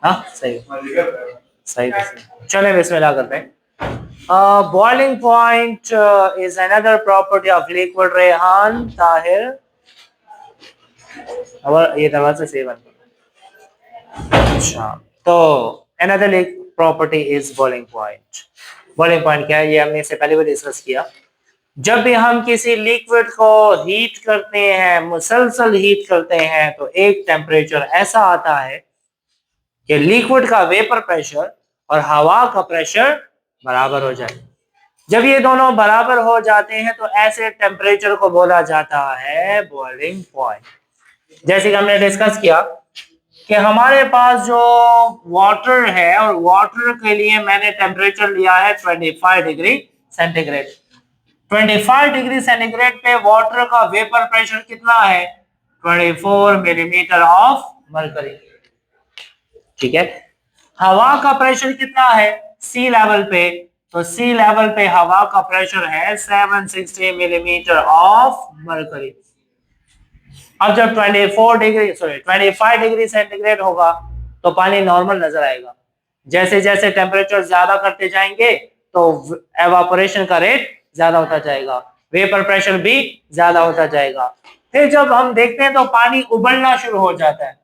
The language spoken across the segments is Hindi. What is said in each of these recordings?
हाँ सही सही सही। चले बिस्मिल्लाह करते हैं। Boiling point is another property of liquid. Rehan Tahir, और ये दरवाजा से बंद करो। अच्छा, तो another property is boiling point. Boiling point क्या है, ये हमने इससे पहले भी डिस्कस किया। जब भी हम किसी लिक्विड को हीट करते हैं, मुसलसल हीट करते हैं, तो एक टेम्परेचर ऐसा आता है कि लिक्विड का वेपर प्रेशर और हवा का प्रेशर बराबर हो जाए। जब ये दोनों बराबर हो जाते हैं तो ऐसे टेम्परेचर को बोला जाता है बॉइलिंग पॉइंट। जैसे कि हमने डिस्कस किया कि हमारे पास जो वाटर है, और वाटर के लिए मैंने टेम्परेचर लिया है 25 डिग्री सेंटीग्रेड। 25 डिग्री सेंटीग्रेड पे वाटर का वेपर प्रेशर कितना है? 24 मिलीमीटर ऑफ मरकरी। ठीक है। हवा का प्रेशर कितना है सी लेवल पे? तो सी लेवल पे हवा का प्रेशर है 760 मिलीमीटर ऑफ मरकरी। अब जब 25 डिग्री सेंटीग्रेड होगा तो पानी नॉर्मल नजर आएगा। जैसे जैसे टेम्परेचर ज्यादा करते जाएंगे तो एवापोरेशन का रेट ज्यादा होता जाएगा, वेपर प्रेशर भी ज्यादा होता जाएगा। फिर जब हम देखते हैं तो पानी उबलना शुरू हो जाता है।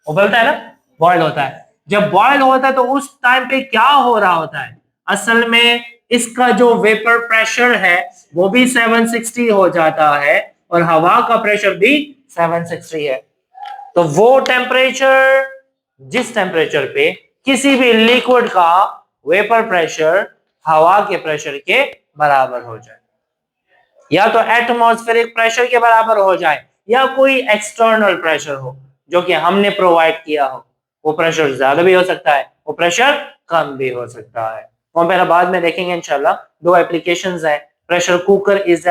उबलता है ना, बॉयल होता है। जब बॉयल होता है तो उस टाइम पे क्या हो रहा होता है? असल में इसका जो वेपर प्रेशर है वो भी 760 हो जाता है, और हवा का प्रेशर भी 760 है। तो वो टेम्परेचर, जिस टेम्परेचर पे किसी भी लिक्विड का वेपर प्रेशर हवा के प्रेशर के बराबर हो जाए, या तो एटमॉस्फेरिक प्रेशर के बराबर हो जाए, या कोई एक्सटर्नल प्रेशर हो जो कि हमने प्रोवाइड किया हो। वो प्रेशर ज्यादा भी हो सकता है, वो प्रेशर कम भी हो सकता है। वो मेरा बाद में देखेंगे इंशाल्लाह। दो एप्लीकेशंस हैं। Pressure cooker is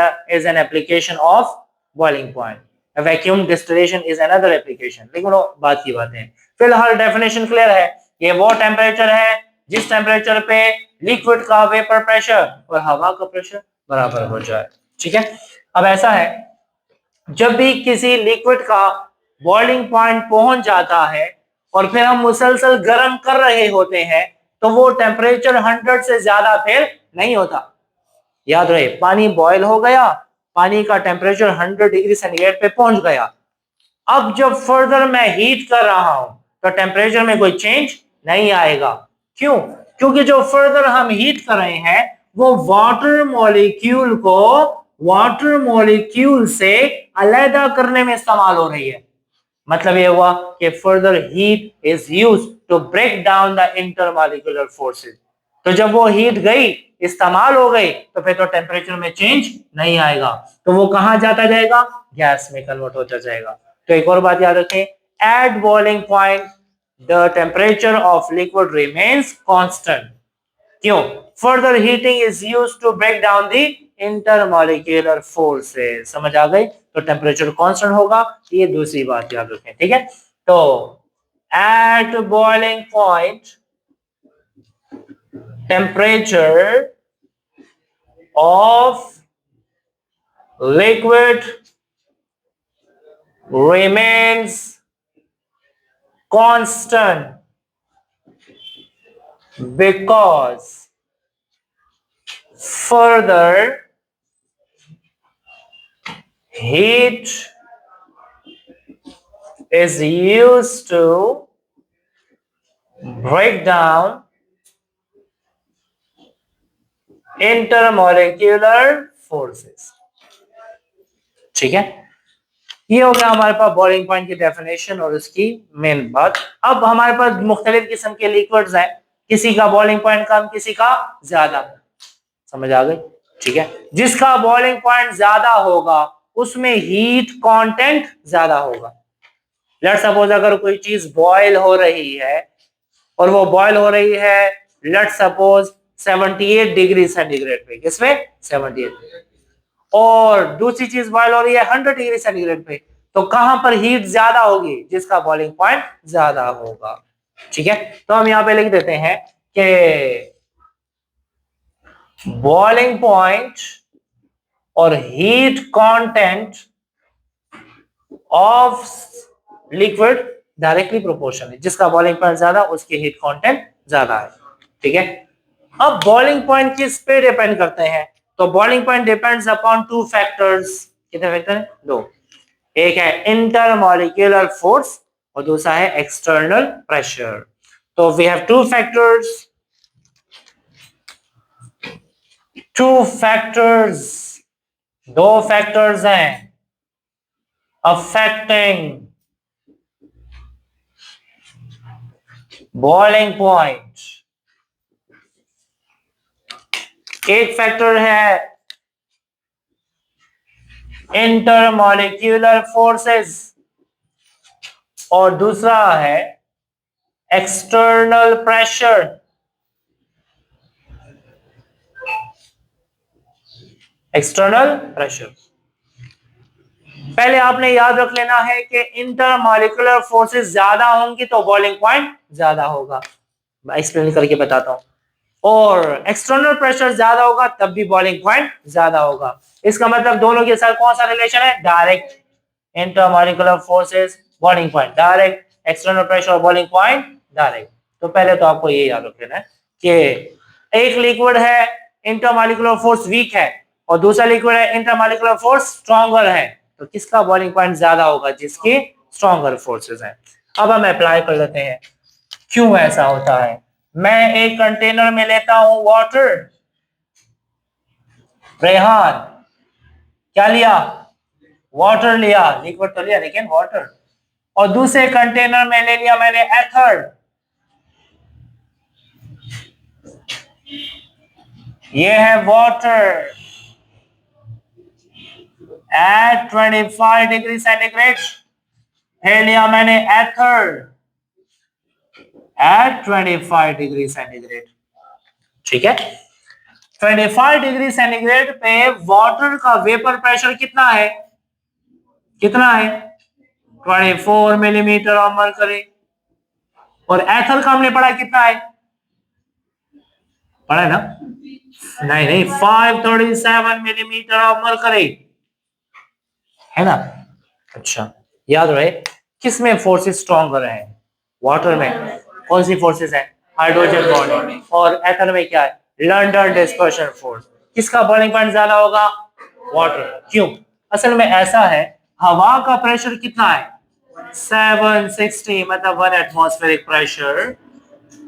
an application of boiling point, vacuum distillation is another application. लेकिन वो बात की बातें हैं। फिलहाल डेफिनेशन क्लियर है। ये वो टेम्परेचर है जिस टेम्परेचर पे लिक्विड का वेपर प्रेशर और हवा का प्रेशर बराबर हो जाए। ठीक है। अब ऐसा है, जब भी किसी लिक्विड का बॉइलिंग पॉइंट पहुंच जाता है और फिर हम मुसलसल गर्म कर रहे होते हैं, तो वो टेम्परेचर 100 से ज्यादा फिर नहीं होता। याद रहे, पानी बॉयल हो गया, पानी का टेम्परेचर 100 डिग्री सेंटीग्रेड पे पहुंच गया। अब जब फर्दर मैं हीट कर रहा हूं तो टेम्परेचर में कोई चेंज नहीं आएगा। क्यों? क्योंकि जो फर्दर हम हीट कर रहे हैं वो वाटर मॉलिक्यूल से अलग करने में इस्तेमाल हो रही है। मतलब ये हुआ कि further heat is used to break down the intermolecular forces. तो जब वो हीट गई, इस्तेमाल हो गई, तो फिर तो टेम्परेचर में चेंज नहीं आएगा। तो वो कहां जाता जाएगा? गैस में कन्वर्ट होता जाएगा। तो एक और बात याद रखें, at boiling point the temperature of liquid remains constant. क्यों? Further heating is used to break down the intermolecular forces. समझ आ गई? तो टेम्परेचर कांस्टेंट होगा, ये दूसरी बात याद रखें। ठीक है। तो at boiling point temperature of liquid remains constant because further heat is used to break down intermolecular forces। ठीक है। ये हो गया हमारे पास बॉइलिंग पॉइंट की डेफिनेशन और उसकी मेन बात। अब हमारे पास मुख्तलिफ किस्म के लिक्विड्स हैं, किसी का बॉइलिंग पॉइंट कम, किसी का ज्यादा। समझ आ गई? ठीक है। जिसका बॉइलिंग पॉइंट ज्यादा होगा उसमें हीट कंटेंट ज्यादा होगा। लेट्स सपोज अगर कोई चीज बॉयल हो रही है, और वो बॉयल हो रही है लेट्स सपोज 78 डिग्री सेंटीग्रेड पे, किसमें? 78। और दूसरी चीज बॉयल हो रही है 100 डिग्री सेंटीग्रेड पे, तो कहां पर हीट ज्यादा होगी? जिसका बॉइलिंग पॉइंट ज्यादा होगा। ठीक है। तो हम यहां पे लिख देते हैं कि बॉइलिंग पॉइंट और heat content of liquid directly proportional है, जिसका बॉइलिंग पॉइंट ज्यादा उसकी हीट कंटेंट ज्यादा है। ठीक है, अब बॉइलिंग पॉइंट किस पे डिपेंड करते हैं? तो boiling point depends upon two factors. कितने फैक्टर हैं? दो। एक है इंटरमॉलिक्यूलर फोर्स और दूसरा है एक्सटर्नल प्रेशर। तो वी हैव टू फैक्टर्स, दो फैक्टर्स हैं अफेक्टिंग बॉइलिंग पॉइंट। एक फैक्टर है इंटरमॉलिक्यूलर फोर्सेस और दूसरा है एक्सटर्नल प्रेशर। एक्सटर्नल प्रेशर, पहले आपने याद रख लेना है कि इंटरमॉलिक्यूलर फोर्सेस ज्यादा होंगी तो बॉइलिंग पॉइंट ज्यादा होगा, मैं एक्सप्लेन करके बताता हूं, और एक्सटर्नल प्रेशर ज्यादा होगा तब भी बॉइलिंग पॉइंट ज्यादा होगा। इसका मतलब दोनों के साथ कौन सा रिलेशन है? Direct. Intermolecular forces boiling point direct, external pressure boiling point direct. तो पहले तो आपको ये याद रख लेना है कि एक लिक्विड है इंटरमॉलिक्यूलर फोर्स वीक है और दूसरा लिक्विड है इंटरमॉलिक्यूलर फोर्स स्ट्रॉन्गर है, तो किसका बॉइलिंग पॉइंट ज्यादा होगा? जिसकी स्ट्रॉन्गर फोर्सेस हैं। अब हम अप्लाई कर लेते हैं क्यों ऐसा होता है। मैं एक कंटेनर में लेता हूं वाटर, रेहान क्या लिया? वाटर लिया, लिक्विड तो लिया लेकिन वाटर। और दूसरे कंटेनर में ले लिया मैंने एथर, ये है वाटर एट 25 डिग्री सेंटीग्रेड। फिर लिया मैंने एथर एट 25 डिग्री सेंटीग्रेड। ठीक है, 25 डिग्री सेंटीग्रेड पे वाटर का वेपर प्रेशर कितना है? कितना है? 24 मिलीमीटर ऑफ मरकरी। और एथर का हमने पढ़ा कितना है? पढ़ा है ना? नहीं नहीं, 537 मिलीमीटर ऑफ मरकरी है ना। अच्छा, याद रहे किसमें फोर्सेस स्ट्रॉन्गर है? वाटर में कौन सी फोर्सेस है? Hydrogen bonding. और एथर में क्या है? London dispersion force. किसका बॉइलिंग पॉइंट ज्यादा होगा? वाटर। क्यों? असल में ऐसा है, हवा का प्रेशर कितना है? 760, मतलब 1 एटमॉस्फेरिक प्रेशर,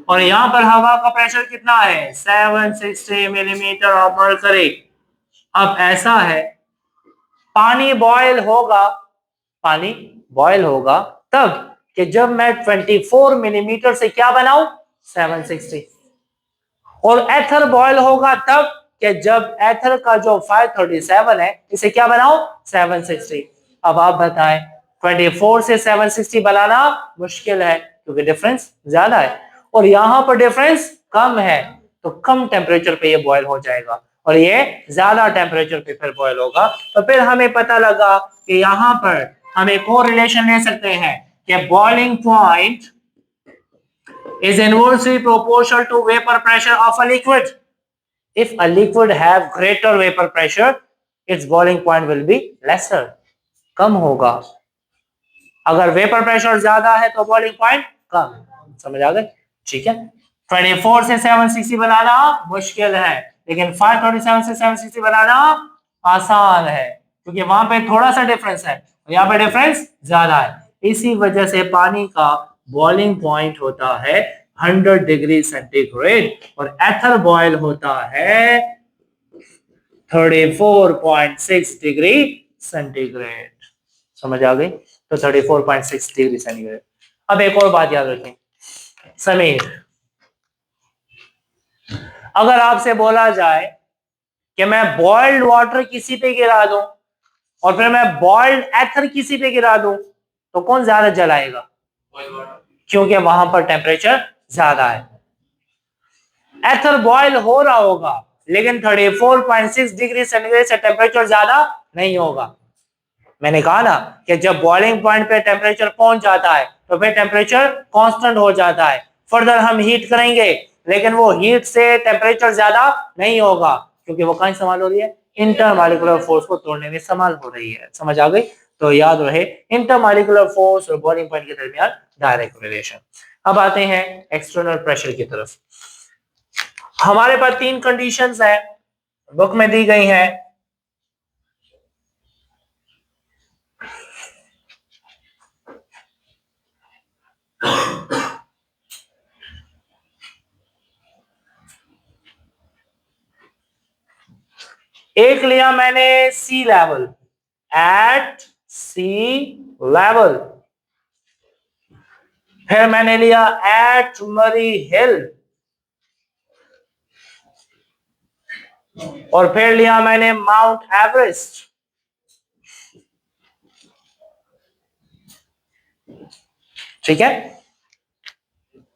और यहां पर हवा का प्रेशर कितना है? 760 मिलीमीटर ऑफ मरकरी। अब ऐसा है, पानी बॉयल होगा, पानी बॉयल होगा तब कि जब मैं 24 मिलीमीटर से क्या बनाऊं? 760। और एथर बॉयल होगा तब कि जब एथर का जो 537 है इसे क्या बनाऊं? 760। अब आप बताएं, 24 से 760 बनाना मुश्किल है क्योंकि डिफरेंस ज्यादा है, और यहां पर डिफरेंस कम है, तो कम टेम्परेचर पे ये बॉयल हो जाएगा और ये ज्यादा टेम्परेचर पे फिर बॉयल होगा। तो फिर हमें पता लगा कि यहां पर हम एक और रिलेशन ले सकते हैं कि boiling point is inversely proportional to vapor pressure of a liquid. If a liquid have greater vapor pressure, its boiling point will be lesser. कम होगा। अगर वेपर प्रेशर ज्यादा है तो बॉइलिंग पॉइंट कम। समझ आ गए? ठीक है, 24 से 760 बनाना मुश्किल है, लेकिन 527 से 760 बनाना आसान है क्योंकि वहां पे थोड़ा सा डिफरेंस है और यहाँ पे डिफरेंस ज्यादा है। इसी वजह से पानी का बॉइलिंग पॉइंट होता है 100 डिग्री सेंटीग्रेड और एथर बॉयल होता है 34.6 डिग्री सेंटीग्रेड। समझ आ गई? तो 34.6 डिग्री सेंटीग्रेड। अब एक और बात याद रखें समीर, अगर आपसे बोला जाए कि मैं बॉइल्ड वाटर किसी पे गिरा दूं और फिर मैं बॉइल्ड एथर किसी पे गिरा दूं तो कौन ज्यादा जलाएगा? क्योंकि वहां पर टेम्परेचर ज्यादा है। एथर बॉयल हो रहा होगा लेकिन 34.6 डिग्री सेंटीग्रेड से टेम्परेचर ज्यादा नहीं होगा। मैंने कहा ना कि जब बॉइलिंग पॉइंट पे टेम्परेचर पहुंच जाता है तो फिर टेम्परेचर कांस्टेंट हो जाता है। फर्दर हम हीट करेंगे लेकिन वो हीट से टेम्परेचर ज्यादा नहीं होगा क्योंकि वो कहां इस्तेमाल हो रही है? इंटरमॉलिक्यूलर फोर्स को तोड़ने में इस्तेमाल हो रही है। समझ आ गई? तो याद रहे इंटरमॉलिक्यूलर फोर्स और बॉइलिंग पॉइंट के दरमियान डायरेक्ट रिलेशन। अब आते हैं एक्सटर्नल प्रेशर की तरफ। हमारे पास 3 कंडीशंस हैं, बुक में दी गई हैं। एक लिया मैंने सी लेवल, एट सी लेवल, फिर मैंने लिया एट मरी हिल, और फिर लिया मैंने माउंट एवरेस्ट। ठीक है,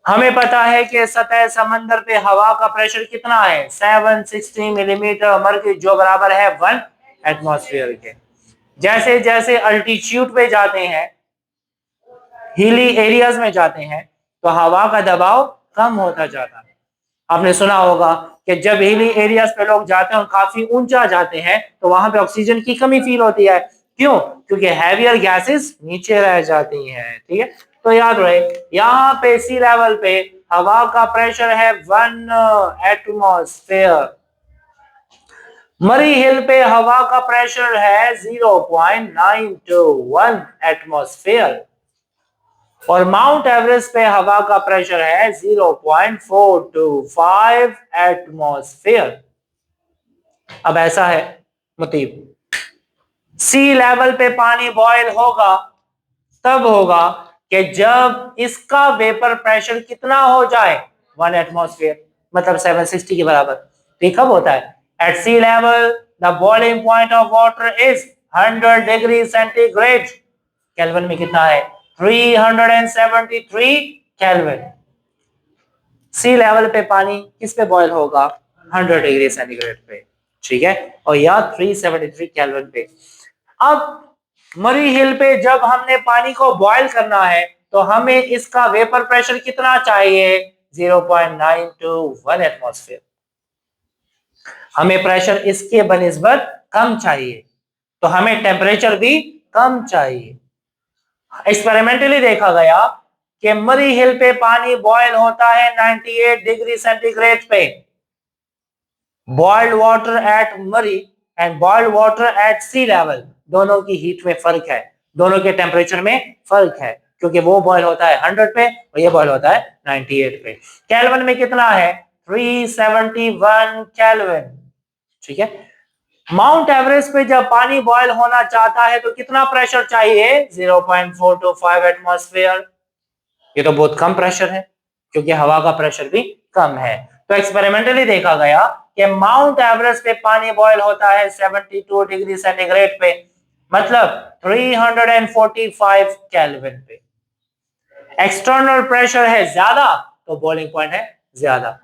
हमें पता है कि सतह समंदर पे हवा का प्रेशर कितना है, 760 मिलीमीटर मरकरी, जो बराबर है 1 एटमॉस्फेयर के। जैसे जैसे अल्टीट्यूड पे जाते हैं, हिली एरियाज में जाते हैं, तो हवा का दबाव कम होता जाता है। आपने सुना होगा कि जब हिली एरियाज पे लोग जाते हैं और काफी ऊंचा जाते हैं तो वहां पे ऑक्सीजन की कमी फील होती है। क्यों? क्योंकि हैवियर गैसेस नीचे रह जाती हैं। ठीक है, तो याद रहे यहाँ पे सी लेवल पे हवा का प्रेशर है 1 एटमॉस्फेयर, मरी हिल पे हवा का प्रेशर है 0.921 एटमॉस्फेयर, और माउंट एवरेस्ट पे हवा का प्रेशर है 0.425 एटमॉस्फेयर। अब ऐसा है मुतीब, सी लेवल पे पानी बॉयल होगा तब होगा कि जब इसका वेपर प्रेशर कितना हो जाए, 1 एटमॉस्फेयर, मतलब 760 के बराबर। ये कब होता है? At sea level the boiling point of water is 100 degree centigrade. Kelvin में कितना है? 373 केल्विन। सी लेवल पे पानी किस पे बॉयल होगा? 100 डिग्री सेंटीग्रेड पे। ठीक है, और या 373 केल्विन पे। अब मरी हिल पे जब हमने पानी को बॉयल करना है तो हमें इसका वेपर प्रेशर कितना चाहिए? 0.921 एटमॉस्फेयर। हमें प्रेशर इसके बनिस्बत कम चाहिए, तो हमें टेम्परेचर भी कम चाहिए। एक्सपेरिमेंटली देखा गया कि मरी हिल पे पानी बॉयल होता है 98 डिग्री सेंटीग्रेड पे। Boiled water at Murree and boiled water at sea level, दोनों की हीट में फर्क है, दोनों के टेम्परेचर में फर्क है, क्योंकि वो बॉयल होता है 100 पे और ये बॉयल होता है 98 पे। केल्विन में कितना है? 371 केल्विन। ठीक है, माउंट एवरेस्ट पे जब पानी बॉयल होना चाहता है तो कितना प्रेशर चाहिए? 0.425 एटमॉस्फेयर। ये तो बहुत कम प्रेशर है, क्योंकि हवा का प्रेशर भी कम है। तो एक्सपेरिमेंटली देखा गया कि माउंट एवरेस्ट पे पानी बॉयल होता है 72 डिग्री सेंटीग्रेड पे, मतलब 345 केल्विन पे। एक्सटर्नल प्रेशर है ज्यादा तो बॉइलिंग पॉइंट है ज्यादा।